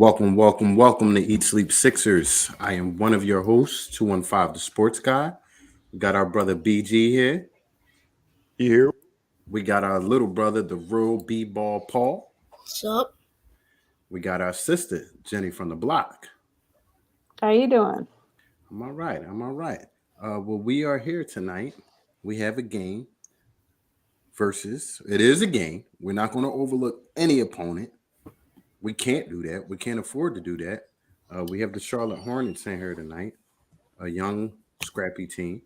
Welcome to Eat Sleep Sixers. I am one of your hosts, 215 the Sports Guy. We got our brother BG here. Here. We got our little brother, the real B-ball Paul. What's up? We got our sister, Jenny from the block. How you doing? I'm all right. Well, we are here tonight. We have a game versus, it is a game. We're not going to overlook any opponent. We can't do that. We can't afford to do that. We have the Charlotte Hornets in here tonight, a young, scrappy team.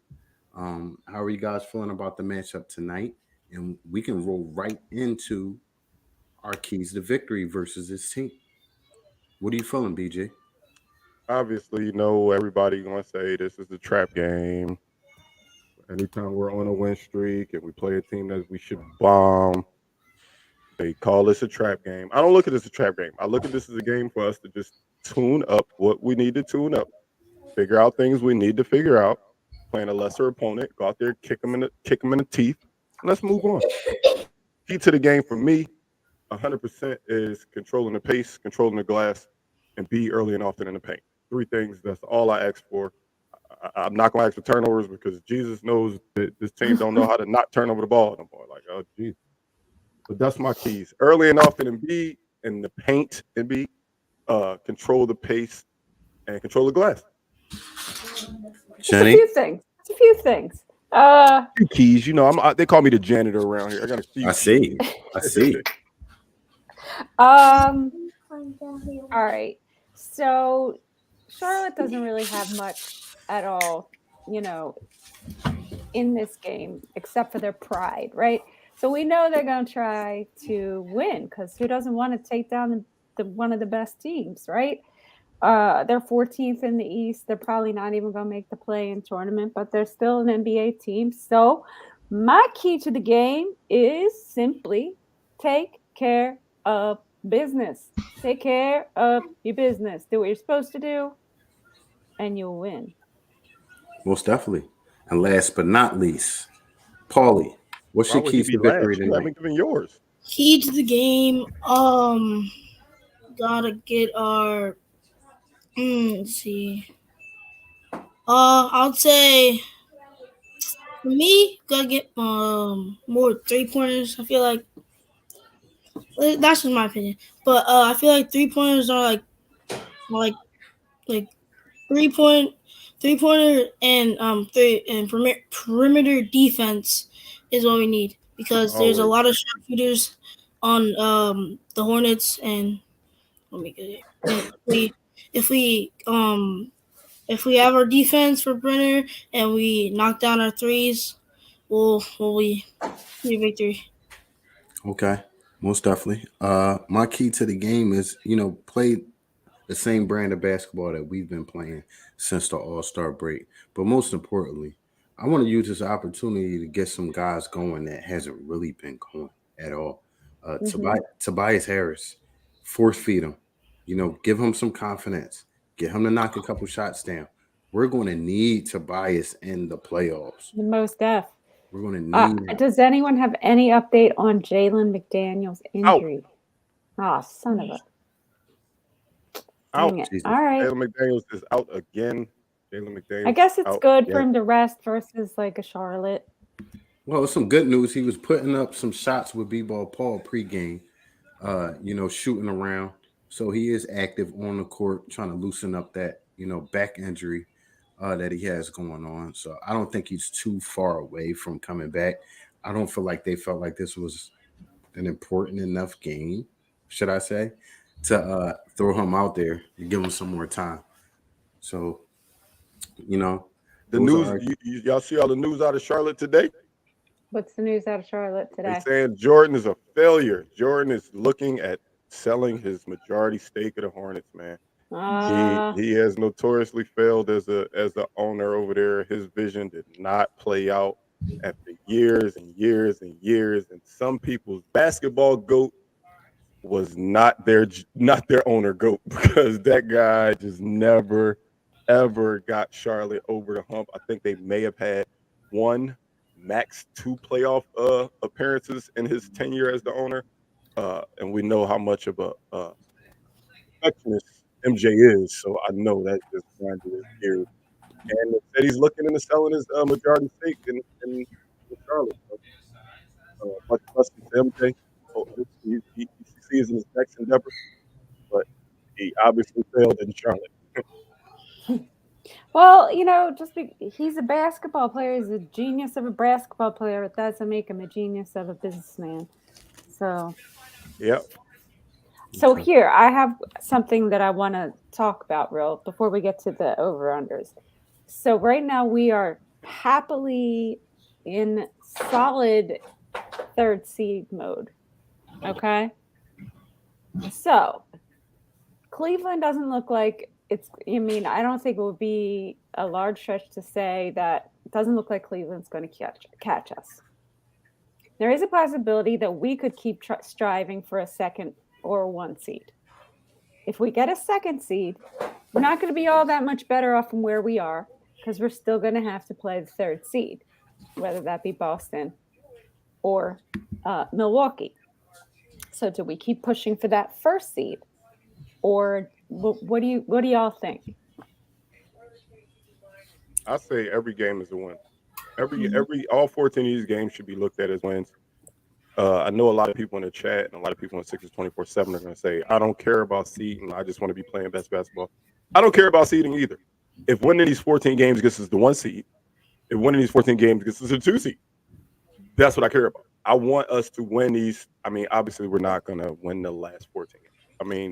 How are you guys feeling about the matchup tonight? And we can roll right into our keys to victory versus this team. What are you feeling, BJ? Obviously, everybody gonna say this is a trap game. Anytime we're on a win streak and we play a team that we should bomb, they call this a trap game. I don't look at this as a trap game. I look at this as a game for us to just tune up what we need to tune up, figure out things we need to figure out, playing a lesser opponent, go out there, kick them in the teeth, and let's move on. Key to the game for me, 100% is controlling the pace, controlling the glass, and be early and often in the paint. Three things. That's all I ask for. I'm not going to ask for turnovers because Jesus knows that this team don't know how to not turn over the ball no more. Like, oh, geez. But that's my keys. Early and often and be in the paint and be control the pace and control the glass. Jenny? It's a few things. Few keys. They call me the janitor around here. I got a few. I see. All right. So Charlotte doesn't really have much at all, in this game except for their pride, right? So we know they're going to try to win because who doesn't want to take down one of the best teams, right? They're 14th in the East. They're probably not even going to make the play-in tournament, but they're still an NBA team. So my key to the game is simply take care of business. Take care of your business. Do what you're supposed to do, and you'll win. Most definitely. And last but not least, Paulie, what's Why your would he keys be to victory last? You tonight? haven't given yours. Key to the game. Gotta get our. Let's see. I'd say for me, gotta get more 3-pointers. I feel like that's just my opinion, but I feel like 3-pointers are like 3-pointer and perimeter defense is what we need because there's a Always. lot of sharpshooters on the Hornets, and let me get it. And if we have our defense for perimeter and we knock down our threes, we get victory. Okay, most definitely. My key to the game is, play the same brand of basketball that we've been playing since the All-Star break. But most importantly, I want to use this opportunity to get some guys going that hasn't really been going at all. Tobias Harris, force feed him, give him some confidence, get him to knock a couple shots down. We're going to need Tobias in the playoffs. The most def. We're going to need him. Does anyone have any update on Jalen McDaniels' injury? Oh, son of a. Out. Dang it. Jesus. All right. Jalen McDaniels is out again. Jalen McDaniels. I guess it's out good again. for him to rest versus like a Charlotte. Well, some good news. He was putting up some shots with B-ball Paul pregame, shooting around. So he is active on the court, trying to loosen up that, back injury that he has going on. So I don't think he's too far away from coming back. I don't feel like they felt like this was an important enough game, should I say, to throw him out there and give him some more time. So, The those news. are Y'all see all the news out of Charlotte today? What's the news out of Charlotte They today? saying Jordan is a failure. Jordan is looking at selling his majority stake of the Hornets, man. He has notoriously failed as the owner over there. His vision did not play out after years and years and years. And some people's basketball goat was not their owner goat because that guy just never ever got Charlotte over the hump. I think they may have had one, max 2 playoff appearances in his tenure as the owner. And we know how much of a perfectionist MJ is, so I know that just grinded his gears. And they said he's looking into selling his majority stake in Charlotte. So, much blessings to MJ. He succeeds in his next endeavor, but he obviously failed in Charlotte. Well, he's a basketball player. He's a genius of a basketball player. It doesn't make him a genius of a businessman. So, Yeah, Okay. here I have something that I want to talk about real before we get to the over-unders. So right now we are happily in solid third seed mode. Okay. So Cleveland doesn't look like it's, I don't think it would be a large stretch to say that it doesn't look like Cleveland's going to catch us. There is a possibility that we could keep striving for a second or one seed. If we get a second seed, we're not going to be all that much better off from where we are because we're still going to have to play the third seed, whether that be Boston or Milwaukee. So do we keep pushing for that first seed, or what do y'all think? I say every game is a win. All 14 of these games should be looked at as wins. I know a lot of people in the chat and a lot of people in Sixers 24/7 are going to say, I don't care about seeding. I just want to be playing best basketball. I don't care about seeding either. If winning these 14 games gets us the one seed, if winning these 14 games gets us the two seed, that's what I care about. I want us to win these. Obviously, we're not going to win the last 14 games.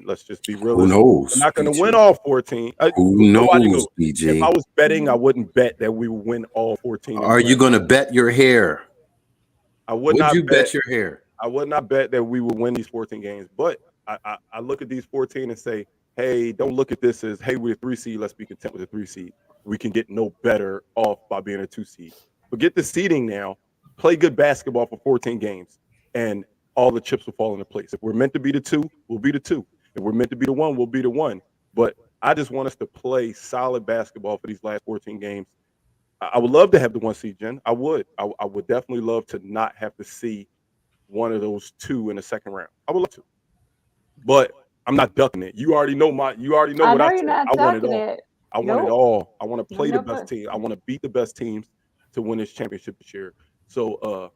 Let's just be realistic. Who knows? We're not going to BG? win all 14. Who Nobody knows, BG? If I was betting, I wouldn't bet that we would win all 14. Are you going to bet your hair? I would Would not you bet your hair? I would not bet that we would win these 14 games, but I look at these 14 and say, hey, don't look at this as, hey, we're a 3 seed. Let's be content with a 3 seed. We can get no better off by being a 2 seed. Forget the seeding now. Play good basketball for 14 games, and all the chips will fall into place. If we're meant to be the 2, we'll be the 2. If we're meant to be the 1, we'll be the 1. But I just want us to play solid basketball for these last 14 games. I would love to have the 1 seed, Jen. I would. I would definitely love to not have to see one of those 2 in the second round. I would love to, but I'm not ducking it. You already know what I said. I want it all. I want it all. I want to play the best team. I want to beat the best teams to win this championship this year. So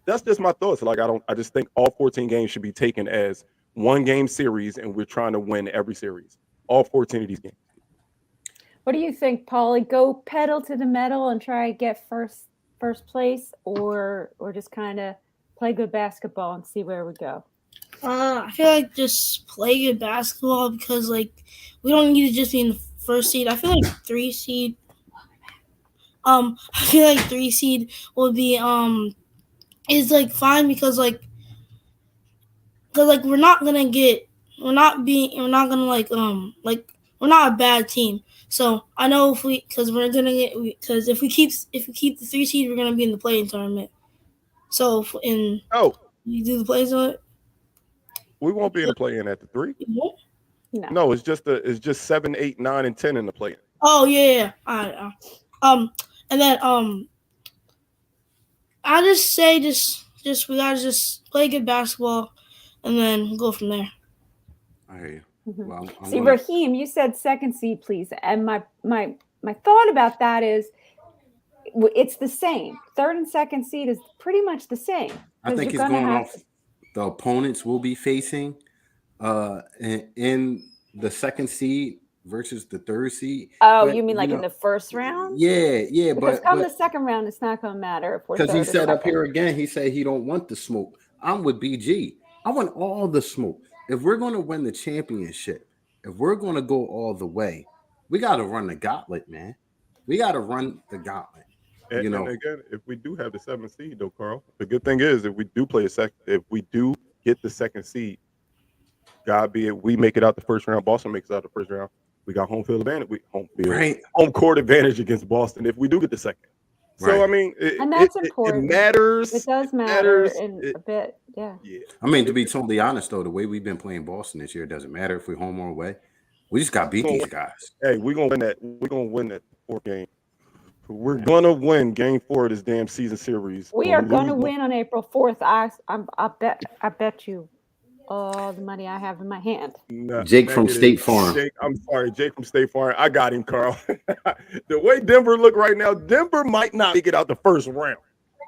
that's just my thoughts. I just think all 14 games should be taken as one game series, and we're trying to win every series. All 14 of these games. What do you think, Paulie? Go pedal to the metal and try to get first place, or just kind of play good basketball and see where we go? I feel like just play good basketball because we don't need to just be in the first seed. I feel like 3 seed. I feel like 3 seed will be is fine because we're not a bad team. So I know if we keep the 3 seed, we're gonna be in the play-in tournament. So we do the play-in tournament. We won't be in the play-in at the 3. No, it's just 7, 8, 9, and 10 in the play-in. Oh yeah. All right. And then I just say we gotta just play good basketball, and then go from there. I hear you. Mm-hmm. Well, see, Raheem, you said second seed, please, and my thought about that is it's the same. Third and second seed is pretty much the same. I think it's going off the opponents we'll be facing in the second seed versus the third seed. Oh, you mean in the first round? Yeah. Because come the second round, it's not going to matter if we're because he said up here again, he said he don't want the smoke. I'm with BG. I want all the smoke. If we're going to win the championship, if we're going to go all the way, we got to run the gauntlet, man. We got to run the gauntlet. And again, if we do have the 7th seed, though, Carl, the good thing is if we do get the second seed, God be it, we make it out the first round. Boston makes it out the first round. We got home field advantage. Home court advantage against Boston if we do get the second. Right. So and that's important. It matters. It does matter a bit. Yeah. To be totally honest, though, the way we've been playing Boston this year, it doesn't matter if we're home or away. We just got to beat these guys. Hey, we're gonna win that. We're gonna win that 4th game. We're gonna win Game 4 of this damn season series. We are gonna win on April 4th. I bet you all the money I have in my hand. Nah, Jake from negative. State Farm. Jake, I'm sorry, Jake from State Farm. I got him, Carl. The way Denver look right now, Denver might not make it out the first round.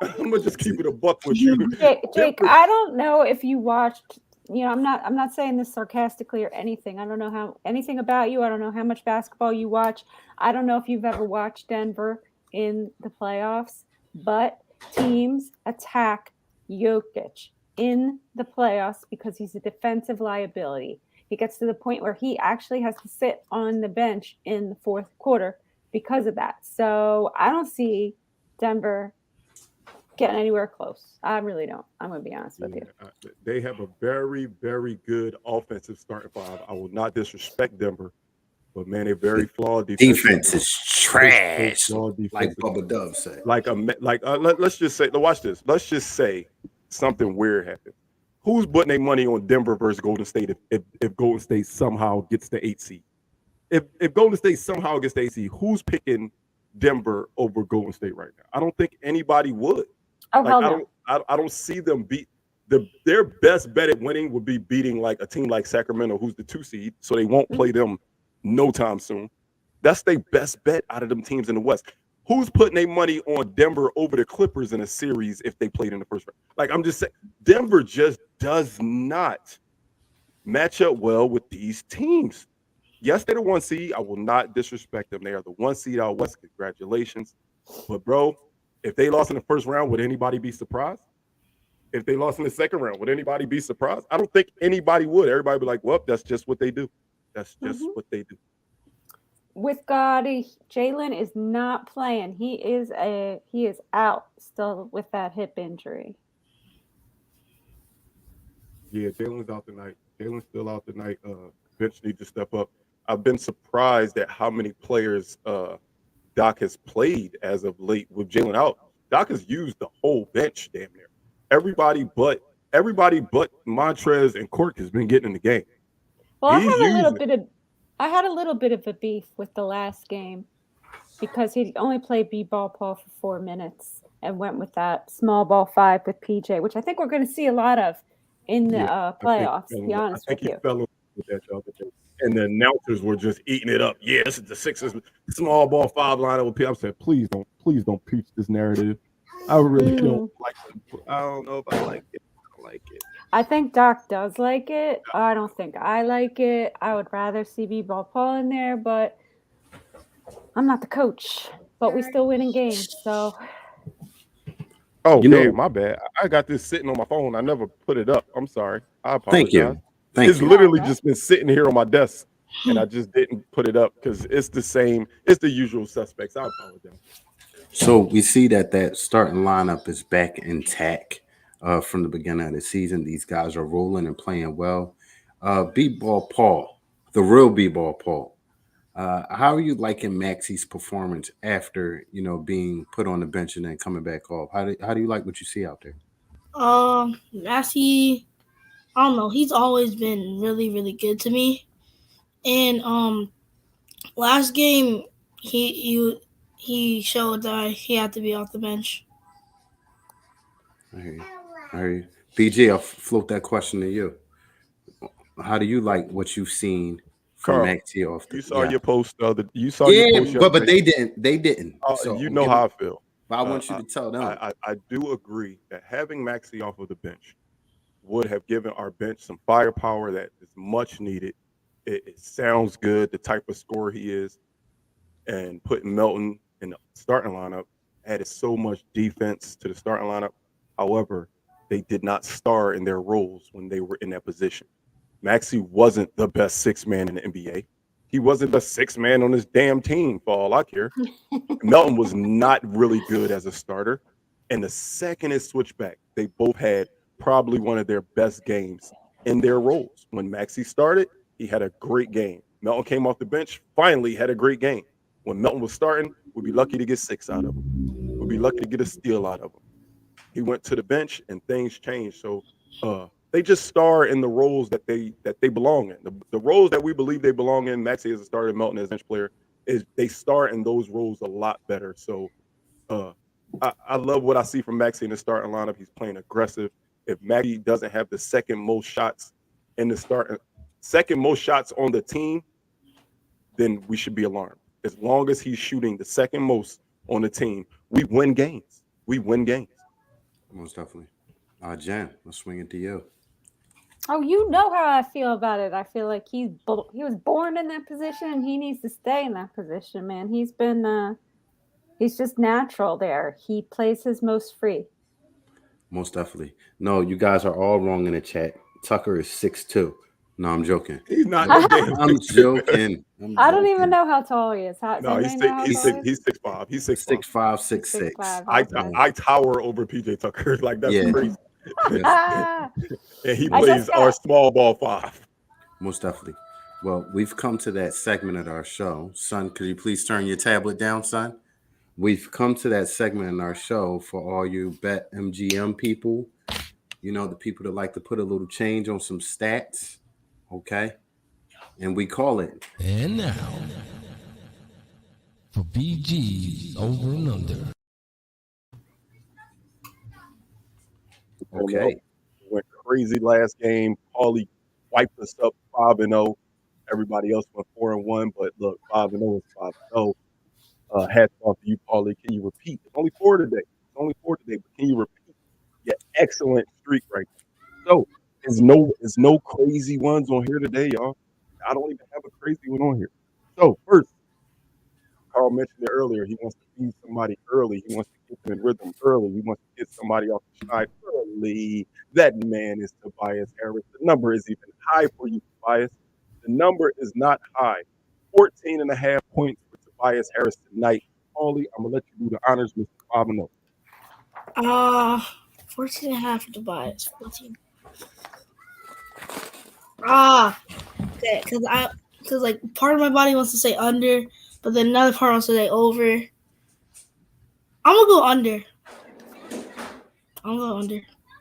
I'm gonna just keep it a buck with you. Jake, Denver, I don't know if you watched. I'm not saying this sarcastically or anything. I don't know how anything about you. I don't know how much basketball you watch. I don't know if you've ever watched Denver in the playoffs, but teams attack Jokic in the playoffs because he's a defensive liability. He gets to the point where he actually has to sit on the bench in the fourth quarter because of that. So I don't see Denver getting anywhere close. I really don't. I'm going to be honest with you. they have a very, very good offensive starting five. I will not disrespect Denver, but man, they're very flawed Defense is trash, flawed like defensive. Bubba Dove said. Let's just say, watch this. Let's just say something weird happened. Who's putting their money on Denver versus Golden State if Golden State somehow gets the 8 seed? If Golden State somehow gets the 8 seed, who's picking Denver over Golden State right now? I don't think anybody would. Oh, hell no. I don't see them beat their best bet at winning would be beating like a team like Sacramento, who's the 2 seed, so they won't play them no time soon. That's their best bet out of them teams in the West. Who's putting their money on Denver over the Clippers in a series if they played in the first round? Like, I'm just saying, Denver just does not match up well with these teams. Yes, they're the 1 seed. I will not disrespect them. They are the 1 seed out West. Congratulations. But, bro, if they lost in the first round, would anybody be surprised? If they lost in the second round, would anybody be surprised? I don't think anybody would. Everybody would be like, well, that's just what they do. That's just what they do. With Gotti, Jalen is not playing. He is out still with that hip injury. Yeah, Jalen's out tonight. Jalen's still out tonight. Bench needs to step up. I've been surprised at how many players Doc has played as of late with Jalen out. Doc has used the whole bench damn near. Everybody but Montrez and Cork has been getting in the game. Well, I had a little bit of a beef with the last game because he only played B-ball Paul for 4 minutes and went with that small ball 5 with PJ, which I think we're going to see a lot of in the playoffs, to be honest with you. He fell with that the other day. And the announcers were just eating it up. Yeah, this is the Sixers small ball 5 lineup with people. I said, please don't preach this narrative. I really don't like it. I don't know if I like it. I like it. I think Doc does like it. I don't think I like it. I would rather see B-ball Paul in there, but I'm not the coach. But we still winning games, so. Oh, damn, my bad. I got this sitting on my phone. I never put it up. I'm sorry. I apologize. Thank you. It's literally just been sitting here on my desk, and I just didn't put it up because it's the same. It's the usual suspects. I apologize. So we see that starting lineup is back intact from the beginning of the season. These guys are rolling and playing well. B-ball Paul, the real B-ball Paul. How are you liking Maxey's performance after being put on the bench and then coming back off? How do you like what you see out there? Maxey, I don't know. He's always been really, really good to me. And last game he showed that he had to be off the bench. I hear you. BJ, I'll float that question to you. How do you like what you've seen from Carl, Maxey off the You saw your post. You saw your post. but they didn't. They didn't. So, you know how I feel. But I want you to tell them. I do agree that having Maxey off of the bench would have given our bench some firepower that is much needed. It sounds good, the type of scorer he is, and putting Melton in the starting lineup added so much defense to the starting lineup. However, they did not star in their roles when they were in that position. Maxey wasn't the best 6 man in the NBA. He wasn't the 6 man on his damn team, for all I care. Melton was not really good as a starter. And the second it switched back, they both had probably one of their best games in their roles. When Maxey started, he had a great game. Melton came off the bench, finally had a great game. When Melton was starting, we'd be lucky to get 6 out of him. We'd be lucky to get a steal out of him. He went to the bench and things changed. So they just star in the roles that they belong in. The roles that we believe they belong in, Maxey as a starter, Melton as a bench player, is they star in those roles a lot better. So I love what I see from Maxey in the starting lineup. He's playing aggressive. If Maxey doesn't have the second most shots and the start second most shots on the team, then we should be alarmed. As long as he's shooting the second most on the team, we win games. We win games. Most definitely. Jen, let's swing it to you. Oh, you know how I feel about it. I feel like he was born in that position, and he needs to stay in that position, man. He's just natural there. He plays his most free. Most definitely. No, you guys are all wrong in the chat. Tucker is 6'2". No, I'm joking. He's not no damn. I'm joking. I don't even know how tall he is. No, he's 6'5". He's 6'5". 6'5", 6'6". I tower over PJ Tucker. Like that's crazy. And he plays our small ball 5. Most definitely. Well, we've come to that segment of our show. Son, could you please turn your tablet down, son? We've come to that segment in our show for all you Bet MGM people. You know, the people that like to put a little change on some stats. Okay? And we call it. And now, for BG's Over and Under. Okay. Went crazy last game. Paulie wiped us up 5-0. Everybody else went 4-1. But look, 5-0 is 5-0. Hats off to you, Paulie. Can you repeat? It's only 4 today. But can you repeat your excellent streak right now? So, there's no crazy ones on here today, y'all. I don't even have a crazy one on here. So, first, Carl mentioned it earlier. He wants to feed somebody early. He wants to get them in rhythm early. He wants to get somebody off the schneid early. That man is Tobias Harris. The number is even high for you, Tobias. The number is not high. 14.5 points for Tobias Harris tonight. Paulie, I'm going to let you do the honors, Mr. 5-0. 14.5 for Tobias. 14. Okay, because like part of my body wants to say under, but then another part wants to say over. I'm gonna go under.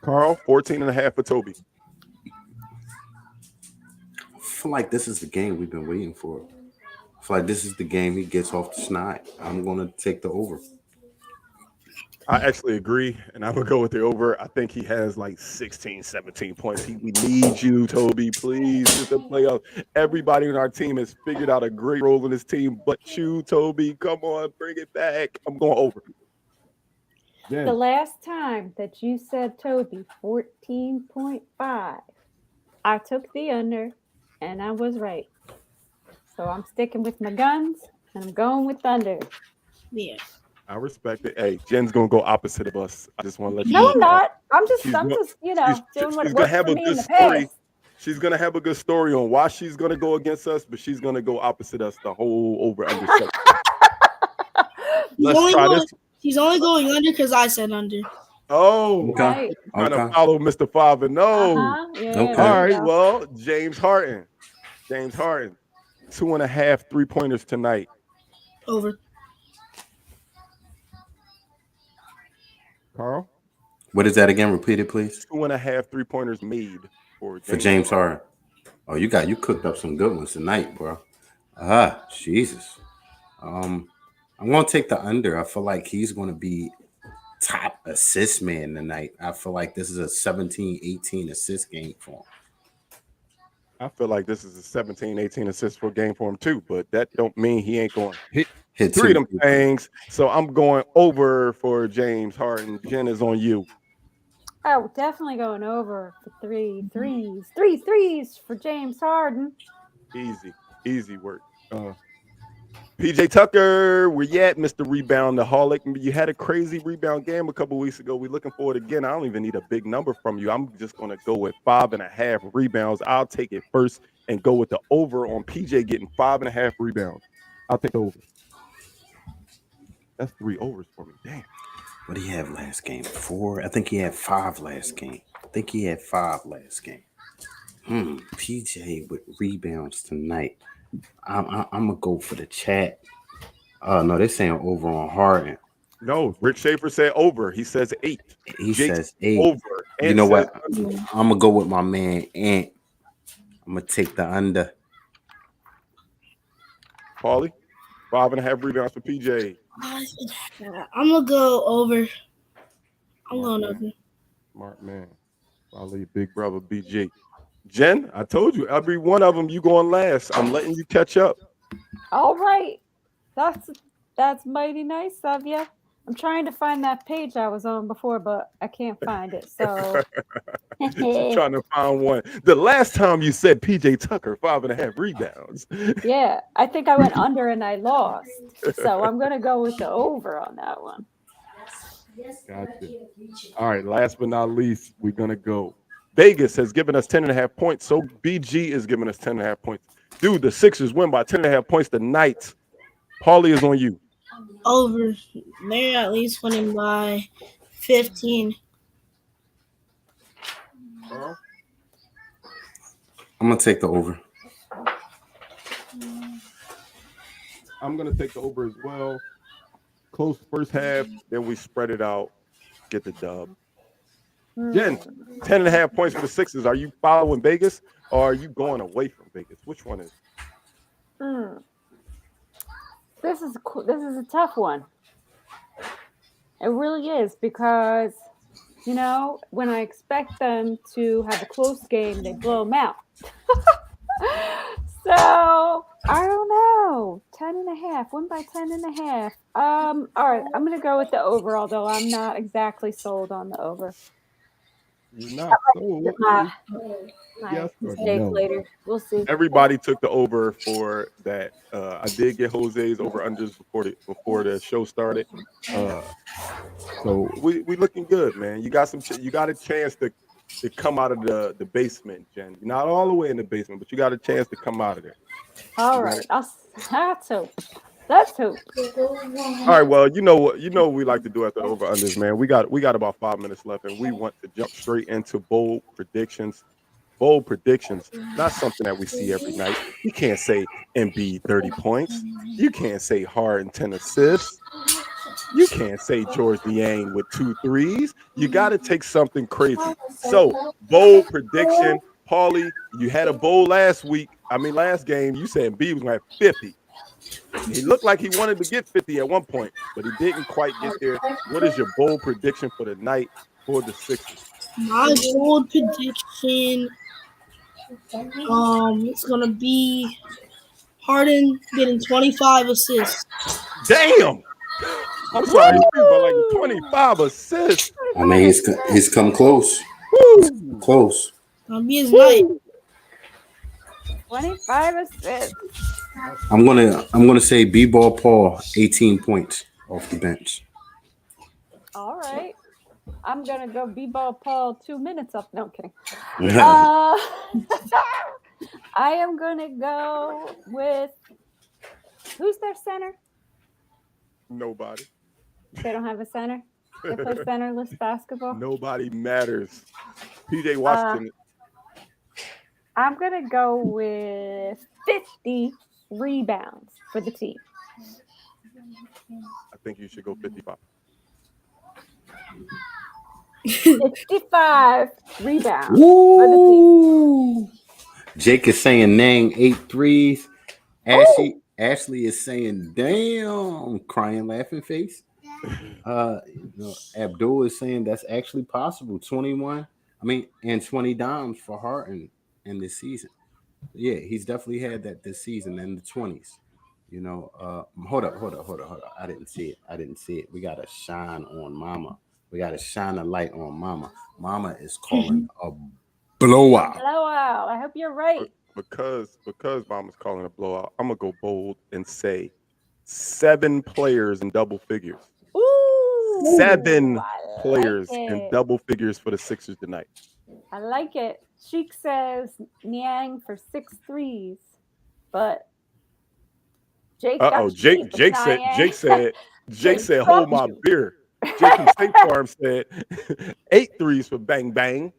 Carl, 14.5 for Toby. I feel like this is the game we've been waiting for. I feel like this is the game he gets off the schneid. I'm going to take the over. I actually agree, and I'm going to go with the over. I think he has like 16, 17 points. We need you, Toby. Please get the playoff. Everybody on our team has figured out a great role in this team, but you, Toby. Come on, bring it back. I'm going over. The last time that you said Toby 14.5, I took the under, and I was right. So I'm sticking with my guns, and I'm going with under. Yeah. I respect it. Hey, Jen's gonna go opposite of us. I just want to let you know. No, I'm not. I'm just doing what worked for me in the past. She's gonna have a good story on why she's gonna go against us, but she's gonna go opposite us the whole over under section. Let's try this. He's only going under because I said under. Oh, okay. Trying to follow Mr. 5-0. Okay. All right. Well, James Harden, 2.5 3-pointers tonight. Over. Carl? What is that again? Repeat it, please. 2.5 3-pointers made for James Harden. Oh, you cooked up some good ones tonight, bro. Jesus. I'm gonna take the under. I feel like he's gonna be top assist man tonight. I feel like this is a 17-18 assist game for him. I feel like this is a 17-18 assist for game for him too, but that don't mean he ain't going to hit 3 of them things. So I'm going over for James Harden. Jen is on you. Oh, definitely going over for 3 threes. 3 threes for James Harden. Easy work. PJ Tucker, where you at, Mr. Rebound-aholic? You had a crazy rebound game a couple weeks ago. We're looking for it again. I don't even need a big number from you. I'm just going to go with 5.5 rebounds. I'll take it first and go with the over on PJ getting 5.5 rebounds. I'll take the over. That's 3 overs for me. Damn. What did he have last game? 4? I think he had 5 last game. PJ with rebounds tonight. I'm gonna go for the chat. No, they're saying over on Harden. No, Rick Schaefer said over. He says 8. He says 8. Over. You know what? I'm gonna go with my man Ant. I'm gonna take the under. Paulie, 5.5 rebounds for PJ. I'm gonna go over. I'm going over. Smart man. Paulie, big brother BG. Jen, I told you every one of them you going last. I'm letting you catch up. All right. That's mighty nice of you. I'm trying to find that page I was on before, but I can't find it. So She's trying to find one. The last time you said PJ Tucker 5.5 rebounds. yeah, I think I went under and I lost. So I'm gonna go with the over on that one. Gotcha. All right. Last but not least, we're gonna go. Vegas has given us 10.5 points. So BG is giving us 10.5 points. Dude, the Sixers win by 10.5 points tonight. Paulie is on you. Over. They're at least winning by 15. Carl? I'm gonna take the over. I'm gonna take the over as well. Close first half, then we spread it out, get the dub. Jen, 10.5 points for the Sixers. Are you following Vegas or are you going away from Vegas? Which one is? This is a tough one. It really is because, when I expect them to have a close game, they blow them out. So I don't know. 10.5. Win by 10.5. All right. I'm gonna go with the over, although I'm not exactly sold on the over. You're not sold. My Yes or mistake no? later. We'll see. Everybody took the over for that. I did get Jose's over unders before the show started. So we looking good, man. You got you got a chance to come out of the basement, Jen. You're not all the way in the basement, but you got a chance to come out of there. All right. Let's hope. Let's hope. All right. Well, you know what we like to do at the over unders, man. We got about 5 minutes left, and we want to jump straight into bold predictions. Bold predictions, not something that we see every night. You can't say Embiid 30 points. You can't say Harden 10 assists. You can't say George Niang with 2 threes. You got to take something crazy. So, bold prediction. Paulie, you had a bold last game. You said Embiid was going to have 50. He looked like he wanted to get 50 at one point, but he didn't quite get there. What is your bold prediction for the night for the Sixers? My bold prediction, it's gonna be Harden getting 25 assists. Damn! I'm sorry, but like 25 assists. I mean, it's come close. Woo! Close. Gonna be his night. 25 assists. I'm gonna say B-ball Paul 18 points off the bench. All right. I'm gonna go B-ball Paul 2 minutes up. No, I'm kidding. I am gonna go with who's their center? Nobody. They don't have a center. They play centerless basketball. Nobody matters. PJ Washington. I'm gonna go with 50 rebounds for the team. I think you should go 55. 55 rebounds Woo! for the team. Jake is saying Nang 8 threes. Ashley is saying damn, crying laughing face. Abdul is saying that's actually possible. 21. And 20 dimes for Harden in this season. Yeah, he's definitely had that this season in the 20s. Hold up. I didn't see it. We gotta shine on Mama. We gotta shine a light on Mama. Mama is calling a blowout. Blowout. I hope you're right. Because Mama's calling a blowout, I'm gonna go bold and say 7 players in double figures. Ooh, 7 I players like in double figures for the Sixers tonight. I like it. Sheik says Niang for 6 threes, but Jake. Jake said, hold my beer. Jake from State Farm said 8 threes for Bang Bang.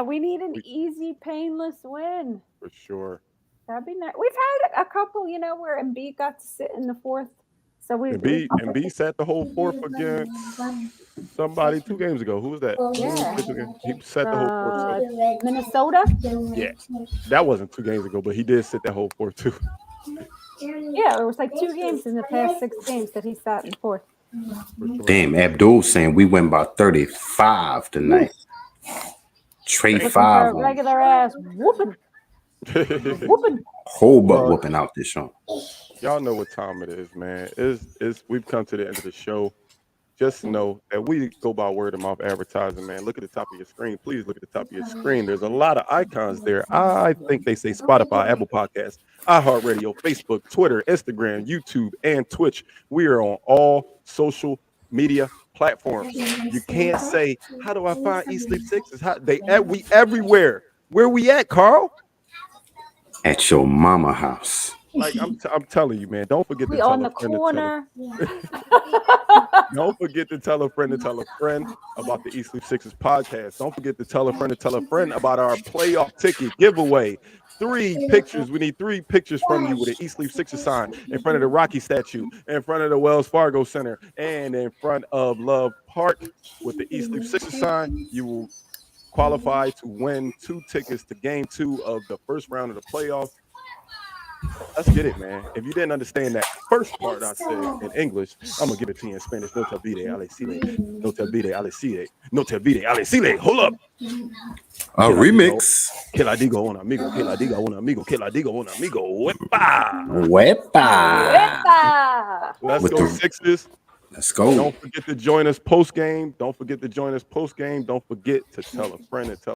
We need an easy, painless win. For sure. That'd be nice. We've had a couple, where Embiid got to sit in the fourth. So Embiid sat the whole fourth against somebody 2 games ago. Who was that? Yeah. He sat the whole fourth. Minnesota? Yeah. That wasn't 2 games ago, but he did sit that whole fourth too. Yeah, it was like 2 games in the past 6 games that he sat in the fourth. Damn, Abdul saying we went by 35 tonight. Trey Looking for 5 a on regular ass whooping. Whooping. whole butt Well, whooping out this show. y'all know what time it is, man. Is we've come to the end of the show. Just know that we go by word of mouth advertising, man. Look at the top of your screen. Please look at the top of your screen. There's a lot of icons there. I think they say Spotify, Apple Podcasts, iHeartRadio, Facebook, Twitter, Instagram, YouTube, and Twitch. We are on all social media platforms. You can't say, how do I find Eat Sleep Sixes? We everywhere. Where we at, Carl? At your mama house. Like I'm telling you, man. Don't forget to We tell on a the friend corner. Don't forget to tell a friend about the East Sleep Sixes podcast. Don't forget to tell a friend about our playoff ticket giveaway. 3 pictures. We need 3 pictures from you with an East Sleep Sixers sign in front of the Rocky statue, in front of the Wells Fargo Center, and in front of Love Park with the East Sleep Sixers sign. You will qualify to win 2 tickets to game 2 of the first round of the playoffs. Let's get it, man. If you didn't understand that first part I said in English, I'm gonna give it to you in Spanish. No te olvides, Alexile. No te olvides, Alexile. No te olvides, Alexile. Hold up. A remix. Que la digo un amigo. Que la diga un amigo. Que la digo un amigo. Wepa. Wepa. Wepa. Let's With go, the- Sixers. Let's go. Don't forget to join us post game. Don't forget to tell a friend and tell